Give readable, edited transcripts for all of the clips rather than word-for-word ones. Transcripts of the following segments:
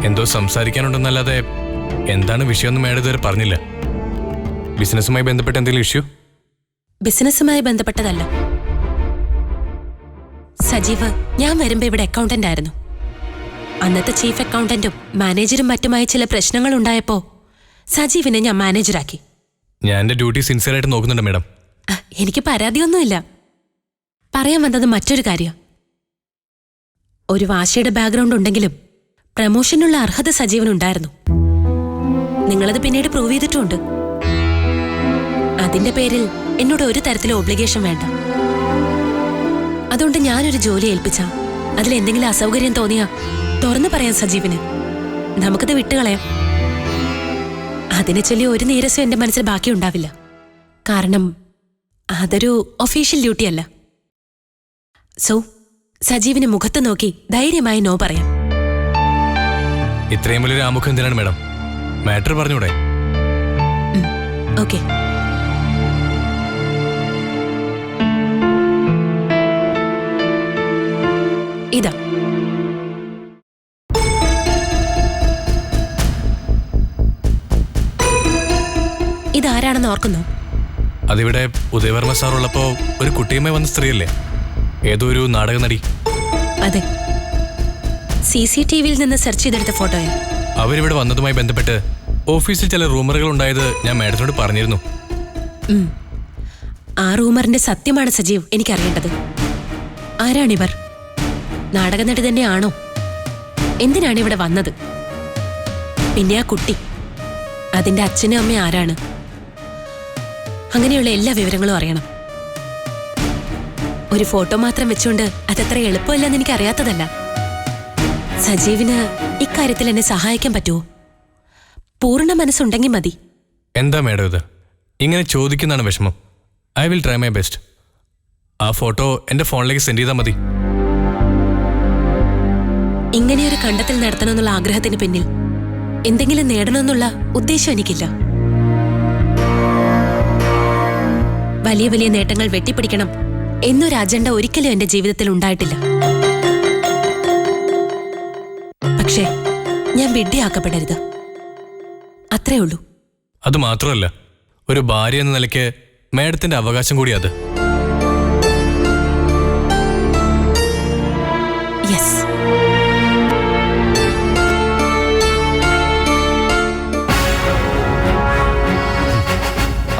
എന്തോ സംസാരിക്കാനുണ്ടെന്നല്ലാതെ എന്താണ് വിഷയമെന്ന് മേഡം ഇതുവരെ പറഞ്ഞില്ല. ബിസിനസ്സുമായി ബന്ധപ്പെട്ട എന്തെങ്കിലും ഇഷ്യൂ? ബിസിനസ്സുമായി ബന്ധപ്പെട്ടതല്ല സജീവ്. ഞാൻ വരുമ്പോ ഇവിടെ അക്കൗണ്ടന്റ് ആയിരുന്നു. അന്നത്തെ ചീഫ് അക്കൗണ്ടന്റും മാനേജരും മറ്റുമായി ചില പ്രശ്നങ്ങൾ ഉണ്ടായപ്പോ സജീവിനെ ഞാൻ മാനേജറാക്കി. ഞാൻ എന്റെ ഡ്യൂട്ടി സിൻസിയറായിട്ട് നോക്കുന്നുണ്ട് മേഡം. എനിക്ക് പരാതിയൊന്നുമില്ല. പറയാൻ വന്നത് മറ്റൊരു കാര്യം. ഒരു വാശിയുടെ ബാക്ക്ഗ്രൗണ്ട് ഉണ്ടെങ്കിലും പ്രമോഷനുള്ള അർഹത സജീവനുണ്ടായിരുന്നു. നിങ്ങളത് പിന്നീട് പ്രൂവ് ചെയ്തിട്ടുമുണ്ട്. അതിന്റെ പേരിൽ എന്നോട് ഒരു തരത്തിലും ഒബ്ലിഗേഷൻ വേണ്ട. അതുകൊണ്ട് ഞാനൊരു ജോലി ഏൽപ്പിച്ച അതിലെന്തെങ്കിലും അസൗകര്യം തോന്നിയാ തുറന്നു പറയാം സജീവിന്. നമുക്കത് വിട്ടുകളയാം. അതിനെ ചൊല്ലി ഒരു നീരസം എന്റെ മനസ്സിൽ ബാക്കിയുണ്ടാവില്ല. കാരണം അതൊരു ഒഫീഷ്യൽ ഡ്യൂട്ടിയല്ല. സോ സജീവിന് മുഖത്ത് നോക്കി ധൈര്യമായി നോ പറയാം. ഇത്രയും വലിയൊരു ആമുഖം എന്തിനാണ് മേഡം? മാറ്റർ പറഞ്ഞൂടെ? ഓക്കെ. ഇതാ ഇതാരാണെന്ന് ഓർക്കുന്നോ? അതിവിടെ ഉദയവർമ്മ സാർ ഉള്ളപ്പോ ഒരു കുട്ടിയുമായി വന്ന സ്ത്രീയല്ലേ? ഏതോ ഒരു നാടക നടി. അതെ, CCTV-യിൽ നിന്ന് സെർച്ച് ചെയ്തെടുത്ത ഫോട്ടോയാ. അവരിവിടെ വന്നതുമായി ബന്ധപ്പെട്ട് ഓഫീസിൽ ചില റൂമറുകൾ ഉണ്ടായത് ഞാൻ മാഡത്തിനോട് പറഞ്ഞിരുന്നു. ആ റൂമറിന്റെ സത്യമാണ് സജീവ് എനിക്കറിയേണ്ടത്. ആരാണിവർ? നാടക നടി തന്നെയാണോ? എന്തിനാണ് ഇവിടെ വന്നത്? പിന്നെ ആ കുട്ടി, അതിന്റെ അച്ഛനും അമ്മയും ആരാണ്? അങ്ങനെയുള്ള എല്ലാ വിവരങ്ങളും അറിയണം. ഒരു ഫോട്ടോ മാത്രം വെച്ചുകൊണ്ട് അതത്ര എളുപ്പമല്ലെന്ന് എനിക്ക് അറിയാത്തതല്ല. സജീവിന് ഇക്കാര്യത്തിൽ എന്നെ സഹായിക്കാൻ പറ്റുമോ? പൂർണ്ണ മനസ്സുണ്ടെങ്കിൽ മതി. എന്താ മേഡം ഇത്? ഇങ്ങനെ ചോദിക്കുന്നതാണ് വിഷമം. I will try my best. ആ ഫോട്ടോ എന്റെ ഫോണിലേക്ക് സെൻഡ് ചെയ്താൽ മതി. ഇങ്ങനെയൊരു കണ്ടെത്തൽ നടത്തണമെന്നുള്ള ആഗ്രഹത്തിന് പിന്നിൽ എന്തെങ്കിലും നേടണമെന്നുള്ള ഉദ്ദേശം എനിക്കില്ല. വലിയ വലിയ നേട്ടങ്ങൾ വെട്ടിപ്പിടിക്കണം എന്നൊരു അജണ്ട ഒരിക്കലും എന്റെ ജീവിതത്തിൽ ഉണ്ടായിട്ടില്ല. പക്ഷേ ഞാൻ വിഡ്ഢിയാക്കപ്പെടരുത്, അത്രേ ഉള്ളൂ. അത് മാത്രമല്ല, ഒരു ഭാര്യ എന്ന നിലയ്ക്ക് മേഡത്തിന്റെ അവകാശം കൂടി അത്. യെസ്.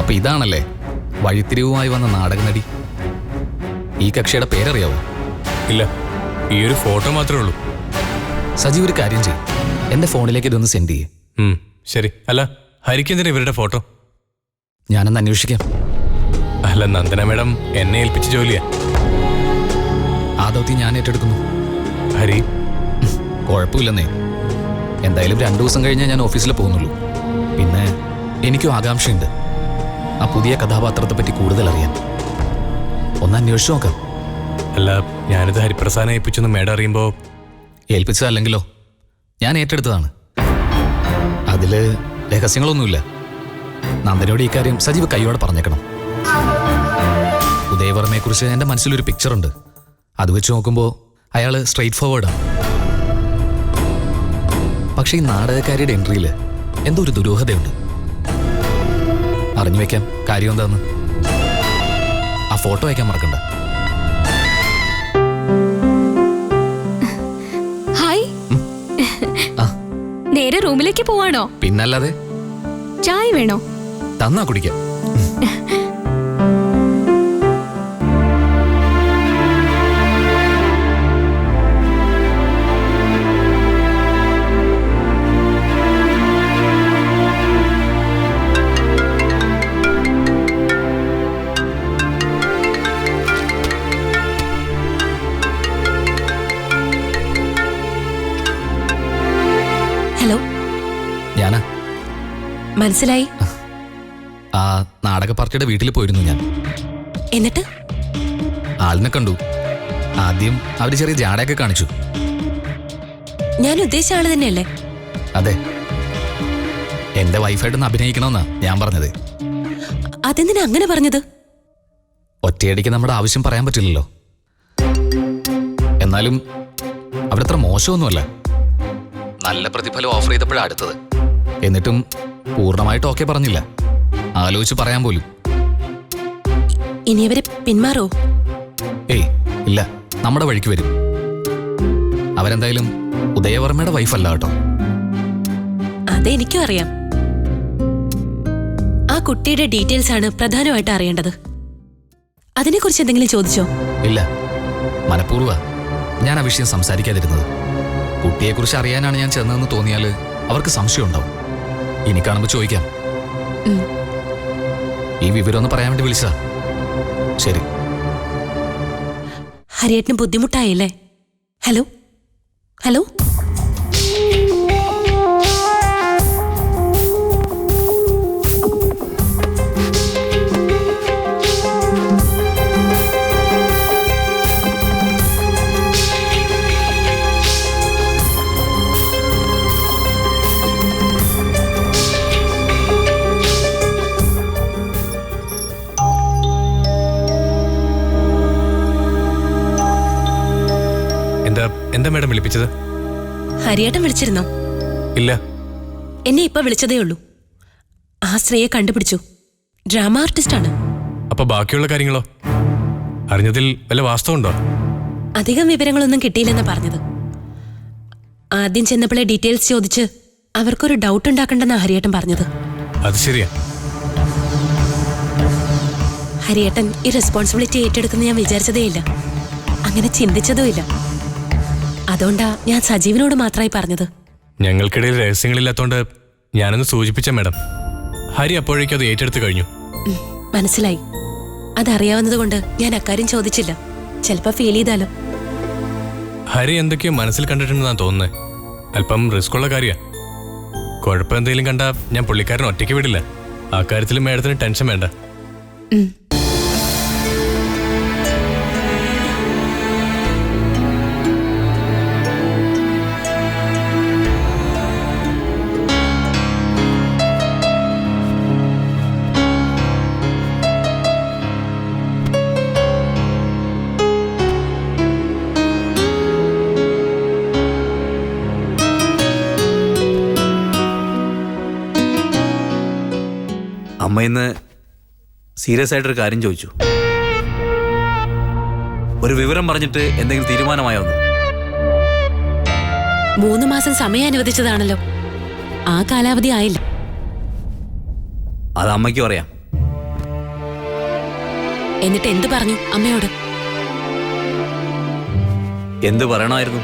അപ്പൊ ഇതാണല്ലേ വഴിത്തിരിവുമായി വന്ന നാടക നടി? ഈ കക്ഷിയുടെ പേരറിയാവോ? ഇല്ല, ഈ ഒരു ഫോട്ടോ മാത്രമേ ഉള്ളൂ. സജീവ് ഒരു കാര്യം ചെയ്യും, എന്റെ ഫോണിലേക്ക് ഇതൊന്ന് സെൻഡ് ചെയ്യേ. ശരി. അല്ല, ഹരിക്കെന്തിനാ ഇവരുടെ ഫോട്ടോ? ഞാനൊന്ന് അന്വേഷിക്കാം. അല്ല, നന്ദന മേഡം എന്നെ ഏൽപ്പിച്ച ജോലിയാ. ആ ദൗത്യം ഞാൻ ഏറ്റെടുക്കുന്നു. ഹരി, കുഴപ്പമില്ലെന്നേ. എന്തായാലും 2 ദിവസം കഴിഞ്ഞേ ഞാൻ ഓഫീസിൽ പോകുന്നുള്ളൂ. പിന്നെ എനിക്കും ആകാംക്ഷയുണ്ട് ആ പുതിയ കഥാപാത്രത്തെ പറ്റി കൂടുതൽ അറിയാൻ. ഒന്ന് അന്വേഷിച്ചു നോക്കാം. അല്ല, ഞാനിത് ഹരിപ്രസാദിനെ ഏൽപ്പിച്ചെന്ന് മേഡം അറിയുമ്പോ? ഏൽപ്പിച്ചതല്ലെങ്കിലോ? ഞാൻ ഏറ്റെടുത്തതാണ്. അതില് രഹസ്യങ്ങളൊന്നുമില്ല. നന്ദനയോട് ഈ കാര്യം സജീവ് കൈയോടെ പറഞ്ഞേക്കണം. ഉദയവർമ്മയെക്കുറിച്ച് എൻ്റെ മനസ്സിലൊരു പിക്ചറുണ്ട്. അത് വെച്ച് നോക്കുമ്പോൾ അയാൾ സ്ട്രെയിറ്റ് ഫോർവേഡാണ്. പക്ഷേ ഈ നാടകക്കാരിയുടെ എൻട്രിയിൽ എന്തോ ഒരു ദുരൂഹതയുണ്ട്. അറിഞ്ഞു വെക്കാം കാര്യം എന്താന്ന്. ആ ഫോട്ടോ അയക്കാൻ മറക്കണ്ട. ഹായ്. നേരെ റൂമിലേക്ക് പോവാണോ? പിന്നല്ലാതെ. ചായ വേണോ? തന്നാ കുടിക്കാം. ഹലോ. ഞാനാ. മനസ്സിലായി. ആ നാടക പാർട്ടിയുടെ വീട്ടിൽ പോയിരുന്നു ഞാൻ. എന്നിട്ട് ആളിനെ കണ്ടു. ആദ്യം അവര് ചെറിയ ജാടയൊക്കെ കാണിച്ചു. ഞാൻ ഉദ്ദേശിച്ച ആള് തന്നെയല്ലേ? അതെ, എന്റെ വൈഫായിട്ടൊന്ന് അഭിനയിക്കണമെന്നാ ഞാൻ പറഞ്ഞത്. അതെന്തിനാ അങ്ങനെ പറഞ്ഞത്? ഒറ്റയടിക്ക് നമ്മുടെ ആവശ്യം പറയാൻ പറ്റില്ലല്ലോ. എന്നാലും അവരത്ര മോശമൊന്നുമല്ല. നല്ല പ്രതിഫലം ഓഫർ ചെയ്തപ്പോഴാണ് അടുത്തത്. എന്നിട്ടും പൂർണ്ണമായിട്ട് ഓക്കെ പറഞ്ഞില്ല, ആലോചിച്ച് പറയാൻ പോലും. ഇനി അവര് പിന്മാറോ? ഏയ് ഇല്ല, നമ്മുടെ വഴിക്ക് വരും. അവരെന്തായാലും ഉദയവർമ്മയുടെ വൈഫല്ല കേട്ടോ. അതെനിക്കും അറിയാം. ആ കുട്ടിയുടെ ഡീറ്റെയിൽസ് ആണ് പ്രധാനമായിട്ട് അറിയേണ്ടത്. അതിനെക്കുറിച്ച് എന്തെങ്കിലും ചോദിച്ചോ? ഇല്ല, മനഃപൂർവ്വ ഞാൻ ആ വിഷയം സംസാരിക്കാതിരുന്നത്. കുട്ടിയെക്കുറിച്ച് അറിയാനാണ് ഞാൻ ചെന്നതെന്ന് തോന്നിയാൽ അവർക്ക് സംശയം ഉണ്ടാവും. ഇനി കാണുമ്പോൾ ചോദിക്കാം. ഈ വിവരം ഒന്ന് പറയാൻ വേണ്ടി വിളിച്ചതാ. ശരി. ഹരിയേട്ടന് ബുദ്ധിമുട്ടായില്ലേ? Hello hello. എന്താ മാഡം വിളിപ്പിച്ചത്? ഹരിയേട്ടൻ വിളിച്ചിരുന്നോ? ഇല്ല. എന്നെ ഇപ്പൊ വിളിച്ചതേ ഉള്ളൂ. ആ സ്ത്രീയെ കണ്ടുപിടിച്ചു. ഡ്രാമ ആർട്ടിസ്റ്റ് ആണ്. അപ്പൊ ബാക്കിയുള്ള കാര്യങ്ങളോ? അറിഞ്ഞതിൽ വല്ല വാസ്തവമുണ്ടോ? അധികം വിവരങ്ങളൊന്നും കിട്ടിയില്ലെന്നാ പറഞ്ഞത്. ആദ്യം ചെന്നപ്പോഴേ ഡീറ്റെയിൽസ് ചോദിച്ച് അവർക്കൊരു ഡൗട്ട് ഉണ്ടാക്കണ്ടെന്നാ ഹരിയേട്ടൻ പറഞ്ഞത്. അത് ശരിയാ. ഹരിയേട്ടൻ ഈ റെസ്പോൺസിബിലിറ്റി ഏറ്റെടുക്കുന്ന ഞാൻ വിചാരിച്ചതേയില്ല, അങ്ങനെ ചിന്തിച്ചതുമില്ല. അതുകൊണ്ടാ ഞാൻ സജീവിനോട് മാത്രമായി പറഞ്ഞത്. ഞങ്ങൾക്കിടയിൽ രഹസ്യങ്ങളില്ലാത്തോണ്ട് ഞാനൊന്ന് സൂചിപ്പിച്ച മാഡം. ഹരി അപ്പോഴേക്കും അത് ഏറ്റെടുത്ത് കഴിഞ്ഞു. മനസ്സിലായി. അതറിയാവുന്നതുകൊണ്ട് ഞാൻ അക്കാര്യം ചോദിച്ചില്ല. ചിലപ്പോ ഫീൽ ചെയ്താലോ. ഹരി എന്തൊക്കെയോ മനസ്സിൽ കണ്ടിട്ടുണ്ടെന്നാണ് തോന്നുന്നത്. അല്പം റിസ്ക് ഉള്ള കാര്യ. കുഴപ്പം എന്തെങ്കിലും കണ്ടാ ഞാൻ പുള്ളിക്കാരൻ ഒറ്റയ്ക്ക് വിടില്ല. ആ കാര്യത്തിൽ മാഡത്തിന് ടെൻഷൻ വേണ്ട. അമ്മ ഇന്ന് സീരിയസ് ആയിട്ടൊരു കാര്യം ചോദിച്ചു. ഒരു വിവരം പറഞ്ഞിട്ട് എന്തെങ്കിലും തീരുമാനമായോ? 3 മാസം സമയം അനുവദിച്ചതാണല്ലോ, ആ കാലാവധി ആയില്ല. അത് അമ്മയ്ക്കും അറിയാം. എന്നിട്ട് എന്ത് പറഞ്ഞു അമ്മയോട്? എന്ത് പറയണമായിരുന്നു?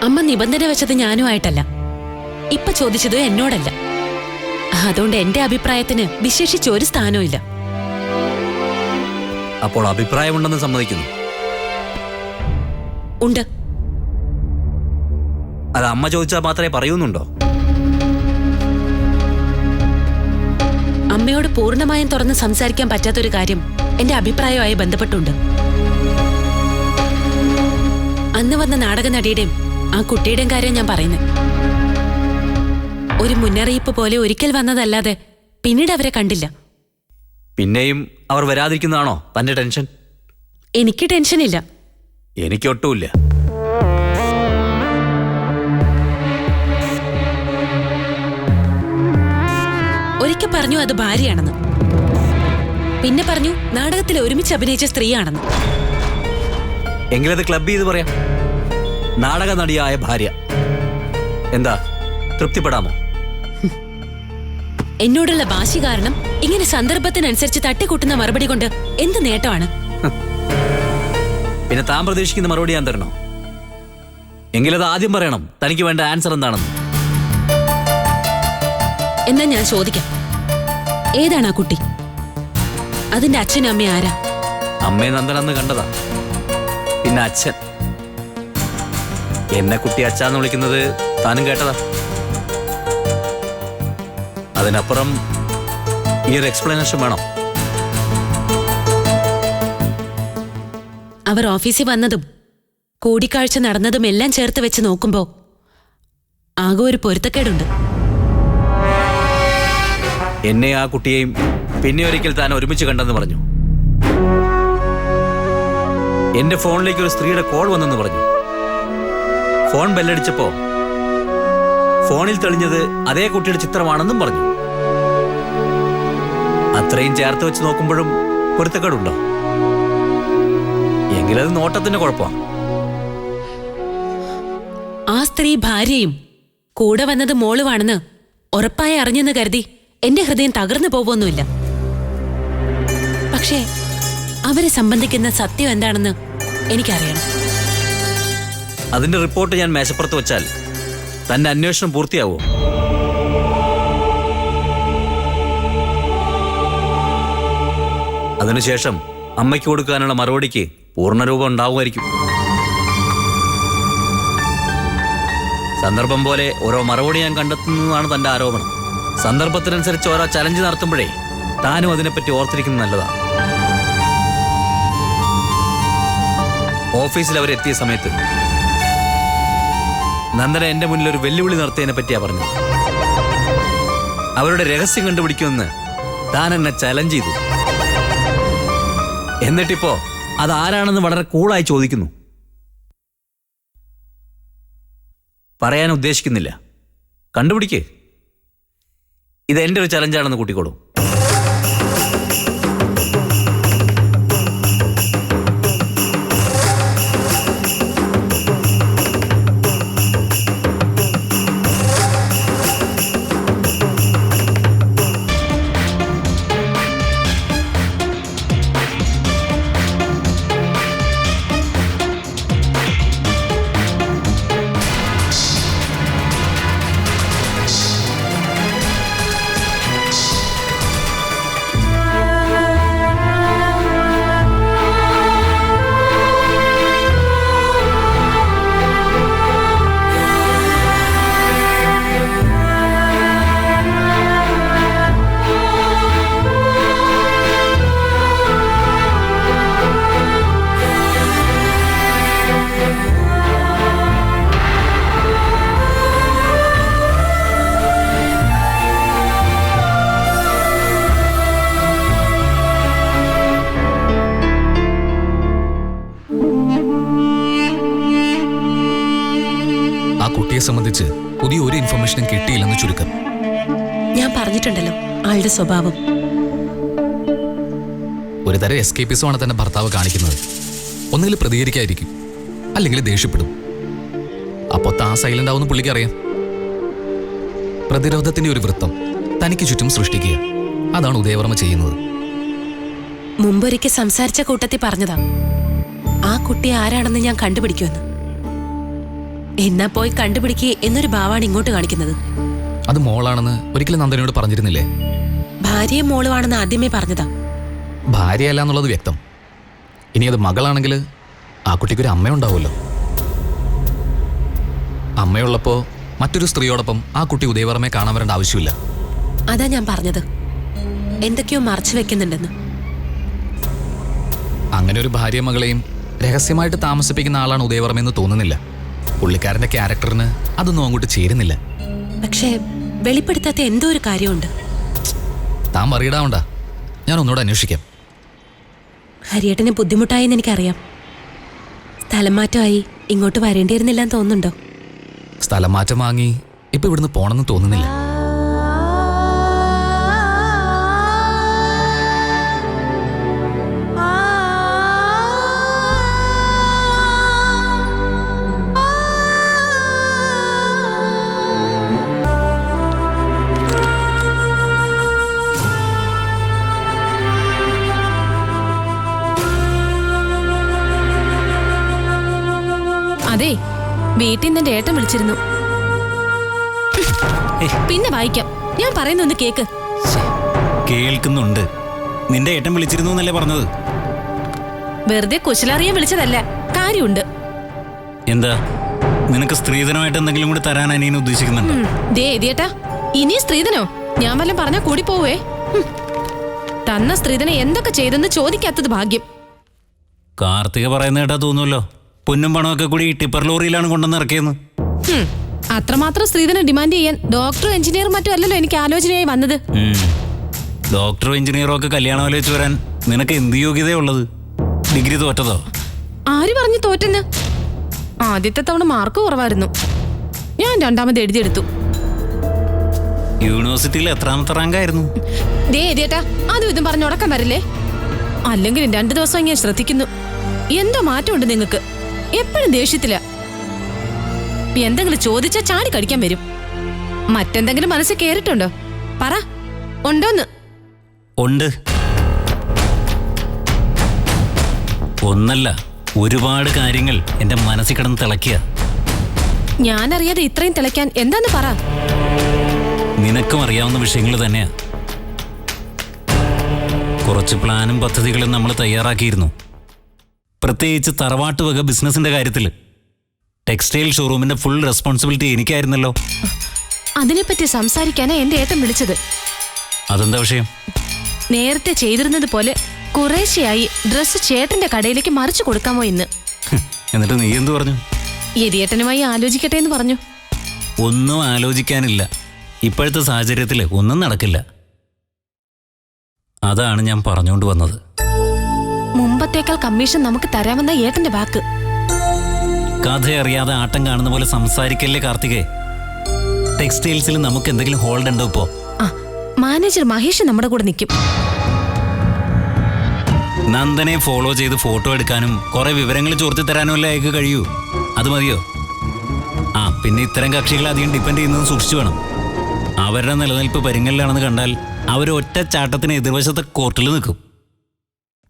അമ്മ നിബന്ധന വെച്ചത് ഞാനുമായിട്ടല്ല, ഇപ്പൊ ചോദിച്ചത് എന്നോടല്ല. അതുകൊണ്ട് എന്റെ അഭിപ്രായത്തിന് വിശേഷിച്ച് ഒരു സ്ഥാനവും ഇല്ല. അപ്പോൾ അഭിപ്രായമുണ്ടെന്ന് സമ്മതിക്കുന്നു? ഉണ്ട്. അത് അമ്മ ചോദിച്ചാൽ മാത്രമേ പറയുന്നുണ്ടോ? അമ്മയോട് പൂർണ്ണമായും തുറന്ന് സംസാരിക്കാൻ പറ്റാത്തൊരു കാര്യം എന്റെ അഭിപ്രായവുമായി ബന്ധപ്പെട്ടുണ്ട്. അന്ന് വന്ന നാടക നടിയുടെയും ആ കുട്ടിയുടെയും കാര്യം ഞാൻ പറയുന്നത്. ഒരു മുന്നറിയിപ്പ് പോലെ ഒരിക്കൽ വന്നതല്ലാതെ പിന്നീട് അവരെ കണ്ടില്ല. പിന്നെയും അവർ വരാതിരിക്കുന്നതാണോ തന്റെ ടെൻഷൻ? എനിക്ക് ടെൻഷനില്ല. എനിക്കൊട്ടുമില്ല. ഒരിക്കൽ പറഞ്ഞു അത് ഭാര്യയാണെന്ന്, പിന്നെ പറഞ്ഞു നാടകത്തിൽ ഒരുമിച്ച് അഭിനയിച്ച സ്ത്രീയാണെന്ന്. എങ്കിലത് ക്ലബ് ചെയ്ത് പറയാം. നാടക നടിയായ ഭാര്യ. എന്താ, തൃപ്തിപ്പെടാമോ? എന്നോടുള്ള വാശി കാരണം ഇങ്ങനെ സന്ദർഭത്തിനനുസരിച്ച് തട്ടിക്കൂട്ടുന്ന മറുപടി കൊണ്ട് എന്ത് നേട്ടമാണ്? പിന്നെ താൻ പ്രതീക്ഷിക്കുന്ന മറുപടി ഞാൻ തരണോ? എങ്കിലത് ആദ്യം പറയണം. തനിക്ക് വേണ്ട ആൻസർ എന്താണെന്ന്. എന്നാ ഞാൻ ചോദിക്കാം, ഏതാണ് ആ കുട്ടി? അതിന്റെ അച്ഛനും അമ്മയും ആരാ? അമ്മയെ നന്ദനെന്ന് കണ്ടതാ, പിന്നെ അച്ഛൻ. എന്നെ കുട്ടി അച്ഛാന്ന് വിളിക്കുന്നത് താനും കേട്ടതാ. അതിനപ്പുറം ഈ ഒരു എക്സ്പ്ലനേഷൻ വേണം. അവർ ഓഫീസിൽ വന്നതും കൂടിക്കാഴ്ച നടന്നതും എല്ലാം ചേർത്ത് വെച്ച് നോക്കുമ്പോ ആകെ ഒരു പൊരുത്തക്കേടുണ്ട്. എന്നെ ആ കുട്ടിയെയും പിന്നെ ഒരിക്കൽ താൻ ഒരുമിച്ച് കണ്ടെന്ന് പറഞ്ഞു. എന്റെ ഫോണിലേക്ക് ഒരു സ്ത്രീയുടെ കോൾ വന്നെന്ന് പറഞ്ഞു. ഫോൺ ബെല്ലടിച്ചപ്പോ ഫോണിൽ തെളിഞ്ഞത് അതേ കുട്ടിയുടെ ചിത്രമാണെന്നും പറഞ്ഞു. അത്രയും ചേർത്ത് വെച്ച് നോക്കുമ്പോഴും പൊരുത്തക്കേടുണ്ടോ? എങ്കിലത് നോട്ടത്തിന്റെ കുഴപ്പമാണ്. ആ സ്ത്രീ ഭാര്യയും കൂടെ വന്നത് മോളുവാണെന്ന് ഉറപ്പായി അറിഞ്ഞെന്ന് കരുതി എന്റെ ഹൃദയം തകർന്നു പോവൊന്നുമില്ല. പക്ഷേ അവരെ സംബന്ധിക്കുന്ന സത്യം എന്താണെന്ന് എനിക്കറിയണം. അതിന്റെ റിപ്പോർട്ട് ഞാൻ മേശപ്പുറത്ത് വെച്ചാൽ തന്റെ അന്വേഷണം പൂർത്തിയാവോ? അതിനുശേഷം അമ്മയ്ക്ക് കൊടുക്കാനുള്ള മറുപടിക്ക് പൂർണ്ണരൂപം ഉണ്ടാവുമായിരിക്കും. സന്ദർഭം പോലെ ഓരോ മറുപടി ഞാൻ കണ്ടെത്തുന്നതാണ് തന്റെ ആരോപണം. സന്ദർഭത്തിനനുസരിച്ച് ഓരോ ചലഞ്ച് നടത്തുമ്പോഴേ താനും അതിനെപ്പറ്റി ഓർത്തിരിക്കുന്നത് നല്ലതാണ്. ഓഫീസിൽ അവരെത്തിയ സമയത്ത് നന്ദന എന്റെ മുന്നിൽ ഒരു വെല്ലുവിളി നടത്തിയതിനെ പറ്റിയാ പറഞ്ഞത്. അവരുടെ രഹസ്യം കണ്ടുപിടിക്കുമെന്ന് താൻ എന്നെ ചലഞ്ച് ചെയ്തു. എന്നിട്ടിപ്പോ അതാരാണെന്ന് വളരെ കൂളായി ചോദിക്കുന്നു. പറയാൻ ഉദ്ദേശിക്കുന്നില്ല. കണ്ടുപിടിക്കേ. ഇത് എൻ്റെ ഒരു ചലഞ്ചാണെന്ന് കൂട്ടിക്കോളൂ. സംബന്ധിച്ച് പുതിയ ഒരു ഇൻഫർമേഷനും കിട്ടിയില്ലെന്ന് ചുരുക്കം. ഞാൻ പറഞ്ഞിട്ടുണ്ടല്ലോ ആളുടെ സ്വഭാവം. ഒരു തരം എസ്കേപ്പിസമാണ് തന്റെ ഭർത്താവ് കാണിക്കുന്നത്. ഒന്നുകിൽ പ്രതികരിക്കാതിരിക്കും, അല്ലെങ്കിൽ ദേഷ്യപ്പെടും. അപ്പോൾ താൻ സൈലന്റ് ആവുന്ന പുള്ളിക്ക് അറിയാം. പ്രതിരോധത്തിന്റെ ഒരു വൃത്തം തനിക്ക് ചുറ്റും സൃഷ്ടിക്കുക, അതാണ് ഉദയവർമ്മ ചെയ്യുന്നത്. മുമ്പൊരിക്കൽ സംസാരിച്ച കൂട്ടത്തിൽ പറഞ്ഞതാ ആ കുട്ടി ആരാണെന്ന് ഞാൻ കണ്ടുപിടിക്കുമെന്ന്. എന്നാ പോയി കണ്ടുപിടിക്കേ എന്നൊരു ഭാവമാണ് ഇങ്ങോട്ട് കാണിക്കുന്നത്. അത് മോളാണെന്ന് ഒരിക്കലും നന്ദനയോട് പറഞ്ഞിരുന്നില്ലേ? ഭാര്യയും മോളുവാണെന്ന് ആദ്യമേ പറഞ്ഞതാ. ഭാര്യയല്ല എന്നുള്ളത് വ്യക്തം. ഇനി അത് മകളാണെങ്കിൽ ആ കുട്ടിക്കൊരു അമ്മയുണ്ടാവുമല്ലോ. അമ്മയുള്ളപ്പോ മറ്റൊരു സ്ത്രീയോടൊപ്പം ആ കുട്ടി ഉദയവർമ്മയെ കാണാൻ വരേണ്ട ആവശ്യമില്ല. അതാ ഞാൻ പറഞ്ഞത്, എന്തൊക്കെയോ മറച്ചു വെക്കുന്നുണ്ടെന്ന്. അങ്ങനെ ഒരു ഭാര്യ മകളെയും രഹസ്യമായിട്ട് താമസിപ്പിക്കുന്ന ആളാണ് ഉദയവർമ്മയെന്ന് തോന്നുന്നില്ല. പുള്ളിക്കാരന്റെ ക്യാരക്ടറിന് അതൊന്നും അങ്ങോട്ട് ചേരുന്നില്ല. പക്ഷേ വെളിപ്പെടുത്താത്ത എന്തോ ഒരു കാര്യമുണ്ട്. താൻ മറിയിടാവണ്ട, ഞാൻ ഒന്നുകൂടെ അന്വേഷിക്കാം. ഹരിയേട്ടന് ബുദ്ധിമുട്ടായെന്ന് എനിക്കറിയാം. സ്ഥലം മാറ്റമായി ഇങ്ങോട്ട് വരേണ്ടിയിരുന്നില്ലെന്ന് തോന്നുന്നുണ്ടോ? സ്ഥലം മാറ്റം വാങ്ങി ഇപ്പൊ ഇവിടുന്ന് പോണെന്ന് തോന്നുന്നില്ല. അതെ, വീട്ടിൽ നിന്ന് ഏട്ടൻ വിളിച്ചിരുന്നു. പിന്നെ വായിക്കാം, ഞാൻ പറയുന്ന ഒന്ന് കേക്ക്. കേൾക്കുന്നുണ്ട്. നിന്റെ ഏട്ടൻ വിളിച്ചിരുന്നു എന്നല്ലേ പറഞ്ഞത്? വെറുതെ കുശലറിയാൻ വിളിച്ചതല്ല, കാര്യമുണ്ട്. എന്താ, നിനക്ക് സ്ത്രീധനമായിട്ട് എന്തെങ്കിലും കൂടി തരാൻ അനിയൻ ഉദ്ദേശിക്കുന്നുണ്ട്? ദേ എതിയേട്ടാ, ഇനി സ്ത്രീധനോ? ഞാൻ വല്ലതും പറഞ്ഞാ കൂടി പോവേ. തന്ന സ്ത്രീധനം എന്തൊക്കെ ചെയ്തെന്ന് ചോദിക്കാത്തത് ഭാഗ്യം. കാർത്തിക പറയുന്ന കേട്ടാ തോന്നുമല്ലോ, പൊന്നും പണമൊക്കെ കൂടി ടിപ്പർ ലോറിയിലാണ് കൊണ്ടുവന്ന് ഇറക്കിയെന്ന്. അത്രമാത്രം സ്ത്രീധനം ഡിമാൻഡ് ചെയ്യാൻ ഡോക്ടറും എഞ്ചിനീയറും മറ്റും അല്ലല്ലോ എനിക്ക് ആലോചനയായി വന്നത്. ഡോക്ടറും എഞ്ചിനീയറും ഒക്കെ കല്യാണം ആലോചിച്ച് വരാൻ നിനക്ക് എന്ത് യോഗ്യതയുള്ളത്? ഡിഗ്രി തോറ്റതോ? ആര് പറഞ്ഞു തോറ്റെന്ന്? ആദ്യത്തെ തവണ മാർക്ക് കുറവായിരുന്നു. ഞാൻ രണ്ടാമത് എഴുതിയെടുത്തു. യൂണിവേഴ്സിറ്റിയിൽ എത്രാമത്തെ റാങ്കായിരുന്നു? ദേ എഴുതിയേട്ടാ, അതും ഇതും പറഞ്ഞ് ഉടക്കം വരില്ലേ? അല്ലെങ്കിലും 2 ദിവസം ഞാൻ ശ്രദ്ധിക്കുന്നു. എന്തോ മാറ്റമുണ്ട് നിങ്ങൾക്ക്. എപ്പോഴും ദേഷ്യത്തില. എന്തെങ്കിലും ചോദിച്ചാൽ ചാടി കടിക്കാൻ വരും. മറ്റെന്തെങ്കിലും മനസ്സിൽ കേറിട്ടുണ്ടോ? പറ, ഉണ്ടോന്ന്? ഉണ്ട്. ഒന്നല്ല, ഒരുപാട് കാര്യങ്ങൾ എന്റെ മനസ്സിൽ കിടന്ന് തിളക്കിയ. ഞാനറിയാതെ ഇത്രയും തിളയ്ക്കാൻ എന്താന്ന് പറ. നിനക്കും അറിയാവുന്ന വിഷയങ്ങൾ തന്നെയാ. കുറച്ച് പ്ലാനും പദ്ധതികളും നമ്മൾ തയ്യാറാക്കിയിരുന്നു. പ്രത്യേകിച്ച് തറവാട്ട് വക ബിസിനസിന്റെ കാര്യത്തിൽ ടെക്സ്റ്റൈൽ ഷോറൂമിന്റെ ഫുൾ റെസ്പോൺസിബിലിറ്റി എനിക്കായിരുന്നല്ലോ. അതിനെപ്പറ്റി സംസാരിക്കാനാ എന്റെ ഏട്ടൻ വിളിച്ചത്. അതെന്താ വിഷയം? നേരത്തെ ചെയ്തിരുന്നത് പോലെ കുറേശ്ശെയായി ഡ്രസ്സ് ചേട്ടന്റെ കടയിലേക്ക് മറിച്ചു കൊടുക്കാമോ എന്ന്. എന്നിട്ട് നീ എന്തു പറഞ്ഞു? യതിയേട്ടനുമായി ആലോചിക്കട്ടെ എന്ന് പറഞ്ഞു. ഒന്നും ആലോചിക്കാനില്ല. ഇപ്പോഴത്തെ സാഹചര്യത്തിൽ ഒന്നും നടക്കില്ല. അതാണ് ഞാൻ പറഞ്ഞുകൊണ്ട് വന്നത്. മുമ്പത്തേക്കാൾ കമ്മീഷൻ നമുക്ക് തരാമെന്ന ഏട്ടന്റെ വാക്ക്. കഥയറിയാതെ ആട്ടം കാണുന്ന പോലെ സംസാരിക്കല്ലേ കാർത്തികേ. ടെക്സ്റ്റൈൽസിൽ നമുക്ക് എന്തെങ്കിലും ഹോൾഡ് ഉണ്ടോ ഇപ്പോ? മാനേജർ മഹേഷ് നമ്മുടെ കൂടെ നിൽക്കും. നന്ദനെ ഫോളോ ചെയ്ത് ഫോട്ടോ എടുക്കാനും കുറെ വിവരങ്ങൾ ചോർത്തി തരാനും അല്ലേ അയക്ക് കഴിയൂ. അത് മതിയോ? പിന്നെ ഇത്തരം കക്ഷികളെ അധികം ഡിപ്പെൻഡ് ചെയ്യുന്നത് സൂക്ഷിച്ചു വേണം. അവരുടെ നിലനിൽപ്പ് പരിങ്ങലിലാണെന്ന് കണ്ടാൽ അവർ ഒറ്റ ചാട്ടത്തിന് എതിർവശത്തെ കോർട്ടിൽ നിൽക്കും.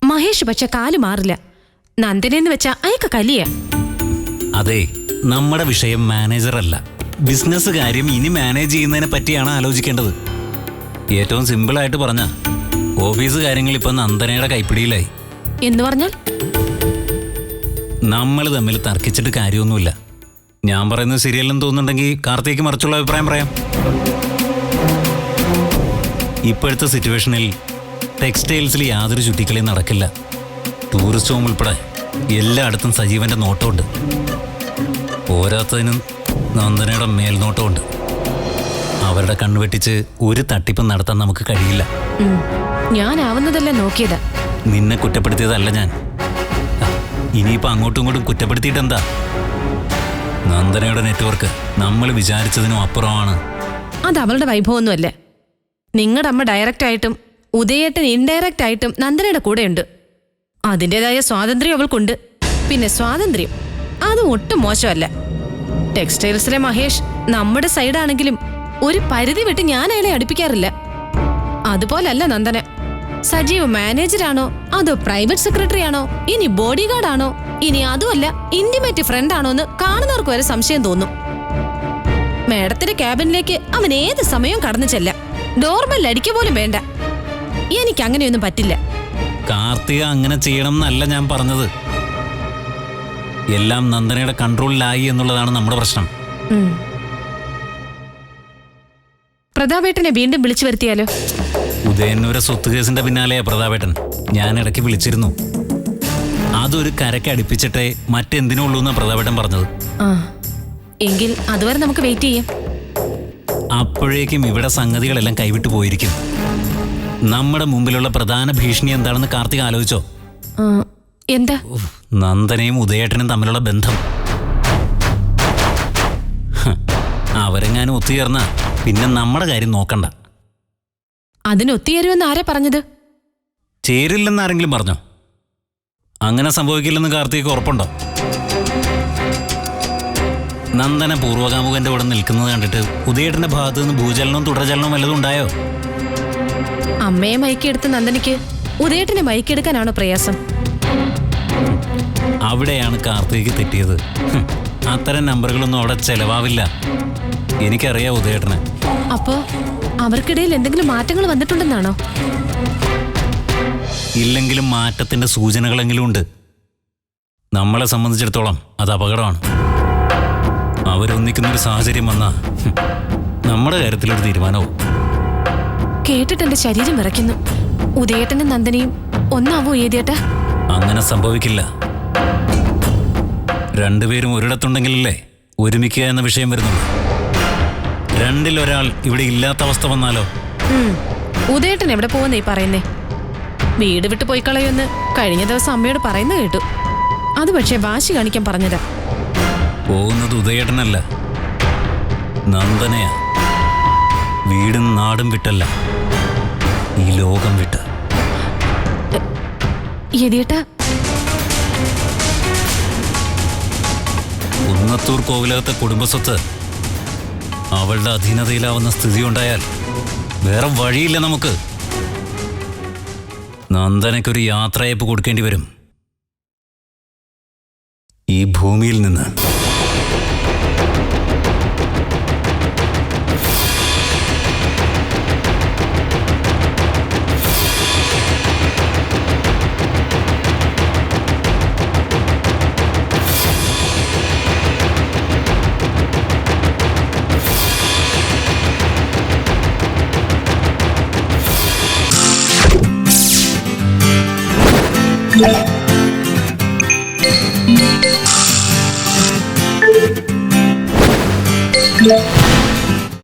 മഹേഷ് പക്ഷെ കാല് മാറില്ല. നന്ദനെന്ന് വെച്ചാ അയക്ക കലിയ. അതെ, നമ്മുടെ വിഷയം മാനേജർ അല്ല, ബിസിനസ് കാര്യം ഇനി മാനേജ് ചെയ്യുന്നതിനെ പറ്റിയാണ് ആലോചിക്കേണ്ടത്. ഏറ്റവും സിമ്പിളായിട്ട് പറഞ്ഞ ഓഫീസ് കാര്യങ്ങൾ ഇപ്പൊ നന്ദനയുടെ കൈപ്പിടിയിലായി. എന്ന് പറഞ്ഞാൽ നമ്മൾ തമ്മിൽ തർക്കിച്ചിട്ട് കാര്യമൊന്നുമില്ല. ഞാൻ പറയുന്നത് ശരിയല്ലെന്ന് തോന്നുന്നുണ്ടെങ്കിൽ കാർത്തിക് മറിച്ചുള്ള അഭിപ്രായം പറയാം. ഇപ്പോഴത്തെ സിറ്റുവേഷനിൽ ടെക്സ്റ്റൈൽസിൽ യാതൊരു ചുറ്റിക്കളിയും നടക്കില്ല. ടൂറിസ്റ്റ് ഹോം ഉൾപ്പെടെ എല്ലായിടത്തും സജീവന്റെ നോട്ടമുണ്ട്. പോരാത്തതിനും നന്ദനയുടെ മേൽനോട്ടമുണ്ട്. അവരുടെ കണ്ണുവെട്ടിച്ച് ഒരു തട്ടിപ്പും നടത്താൻ നമുക്ക് കഴിയില്ല. ഞാനാവുന്നതല്ല നോക്കിയത്. നിന്നെ കുറ്റപ്പെടുത്തിയതല്ല ഞാൻ. ഇനിയിപ്പോ അങ്ങോട്ടും ഇങ്ങോട്ടും കുറ്റപ്പെടുത്തിയിട്ടെന്താ? നന്ദനയുടെ നെറ്റ്വർക്ക് നമ്മൾ വിചാരിച്ചതിനും അപ്പുറമാണ്. അത് അവളുടെ വൈഭവമൊന്നുമല്ല. നിങ്ങളുടെ അമ്മ ഡയറക്റ്റ് ആയിട്ടും ഉദയേട്ടൻ ഇൻഡയറക്റ്റ് ആയിട്ടും നന്ദനയുടെ കൂടെയുണ്ട്. അതിൻ്റെതായ സ്വാതന്ത്ര്യം അവൾക്കുണ്ട്. പിന്നെ സ്വാതന്ത്ര്യം അത് ഒട്ടും മോശമല്ല. ടെക്സ്റ്റൈൽസിലെ മഹേഷ് നമ്മുടെ സൈഡാണെങ്കിലും ഒരു പരിധി വിട്ട് ഞാൻ അയാളെ അടുപ്പിക്കാറില്ല. അതുപോലല്ല നന്ദന. സജീവ് മാനേജറാണോ അതോ പ്രൈവറ്റ് സെക്രട്ടറി ആണോ, ഇനി ബോഡി ഗാർഡാണോ, ഇനി അതുമല്ല ഇന്റിമേറ്റ് ഫ്രണ്ട് ആണോ എന്ന് കാണുന്നവർക്ക് വരെ സംശയം തോന്നും. മേഡത്തിന്റെ ക്യാബിനിലേക്ക് അവൻ ഏത് സമയവും കടന്നു ചെല്ലാം. ഡോർബെൽ അടിക്കുക പോലും വേണ്ട. എനിക്ക് അങ്ങനെയൊന്നും പറ്റില്ല. കാർത്തിക അങ്ങനെ ചെയ്യണം എന്നല്ല ഞാൻ പറഞ്ഞത്. എല്ലാം നന്ദനയുടെ കൺട്രോളിലായി എന്നുള്ളതാണ് നമ്മുടെ പ്രശ്നം. പ്രതാപേട്ടനെ വീണ്ടും വിളിച്ചു വരുത്തിയാലോ? ഉദയന്നൂരെ സ്വത്ത് കേസിന്റെ പിന്നാലെയാ പ്രതാപേട്ടൻ. ഞാൻ ഇടയ്ക്ക് വിളിച്ചിരുന്നു. അതൊരു കരക്ക് അടുപ്പിച്ചിട്ടേ മറ്റെന്തിനുള്ളൂ എന്നാ പ്രതാപേട്ടൻ പറഞ്ഞത്. എങ്കിൽ അതുവരെ നമുക്ക് വെയിറ്റ് ചെയ്യാം. അപ്പോഴേക്കും ഇവിടെ സംഗതികളെല്ലാം കൈവിട്ടു പോയിരിക്കും. നമ്മുടെ മുമ്പിലുള്ള പ്രധാന ഭീഷണി എന്താണെന്ന് കാർത്തിക ആലോചിച്ചോ? എന്താ? നന്ദനയും ഉദയേട്ടനും തമ്മിലുള്ള ബന്ധം. അവരെങ്ങാനും ഒത്തുചേർന്ന പിന്നെ നമ്മുടെ കാര്യം നോക്കണ്ട. അതിന് ഒത്തുചേരുമെന്ന് ആരാ പറഞ്ഞത്? ചേരില്ലെന്ന് ആരെങ്കിലും പറഞ്ഞോ? അങ്ങനെ സംഭവിക്കില്ലെന്ന് കാർത്തിക് ഉറപ്പുണ്ടോ? നന്ദന പൂർവ്വകാമുകന്റെ കൂടെ നിൽക്കുന്നത് കണ്ടിട്ട് ഉദയേട്ടന്റെ ഭാഗത്തു നിന്ന് ഭൂചലനവും തുടർചലനവും വല്ലതും ഉണ്ടായോ? അമ്മയെ മയക്കിയെടുത്ത നന്ദനയ്ക്ക് ഉദയേട്ടനെ മയക്കിയെടുക്കാനാണോ പ്രയാസം? അവിടെയാണ് കാർത്തിക് തെറ്റിയത്. അത്തരം നമ്പറുകളൊന്നും അവിടെ ചെലവാവില്ല. എനിക്കറിയാം ഉദയേട്ടനെ. അപ്പോ അവർക്കിടയിൽ എന്തെങ്കിലും മാറ്റങ്ങൾ വന്നിട്ടുണ്ടെന്നാണോ? ഇല്ലെങ്കിലും മാറ്റത്തിന്റെ സൂചനകളെങ്കിലും ഉണ്ട്. നമ്മളെ സംബന്ധിച്ചിടത്തോളം അത് അപകടമാണ്. അവരൊന്നിക്കുന്നൊരു സാഹചര്യം വന്നാ നമ്മുടെ കാര്യത്തിലൊരു തീരുമാനവും. കേട്ടിട്ട് എന്റെ ശരീരം വിറയ്ക്കുന്നു. ഉദയേട്ടനും നന്ദനയും ഒന്നാവോ ഏതേട്ടാ? അങ്ങനെ സംഭവിക്കില്ല. രണ്ടുപേരും ഒരിടത്തുണ്ടെങ്കിലല്ലേ ഒരുമിക്കുക എന്ന വിഷയം വരുന്നുള്ളൂ. രണ്ടിലൊരാൾ ഇവിടെ ഇല്ലാത്ത അവസ്ഥ വന്നാലോ? ഉദയേട്ടൻ എവിടെ പോകുന്നേ പറയുന്നേ? വീട് വിട്ട് പോയി കളയുമെന്ന് കഴിഞ്ഞ ദിവസം അമ്മയോട് പറയുന്നത് കേട്ടു. അത് പക്ഷേ വാശി കാണിക്കാൻ പറഞ്ഞതാ. പോകുന്നത് ഉദയേട്ടനല്ല, നന്ദനയാ. വീടും നാടും വിട്ടല്ല, ഈ ലോകം വിട്ട്. യതിയേട്ടാ, കുന്നത്തൂർ കോവിലകത്തെ കുടുംബസ്വത്ത് അവളുടെ അധീനതയിലാവുന്ന സ്ഥിതി ഉണ്ടായാൽ വേറെ വഴിയില്ല നമുക്ക്. നന്ദനയ്ക്കൊരു യാത്രയയപ്പ് കൊടുക്കേണ്ടി വരും ഈ ഭൂമിയിൽ നിന്ന്. Yeah.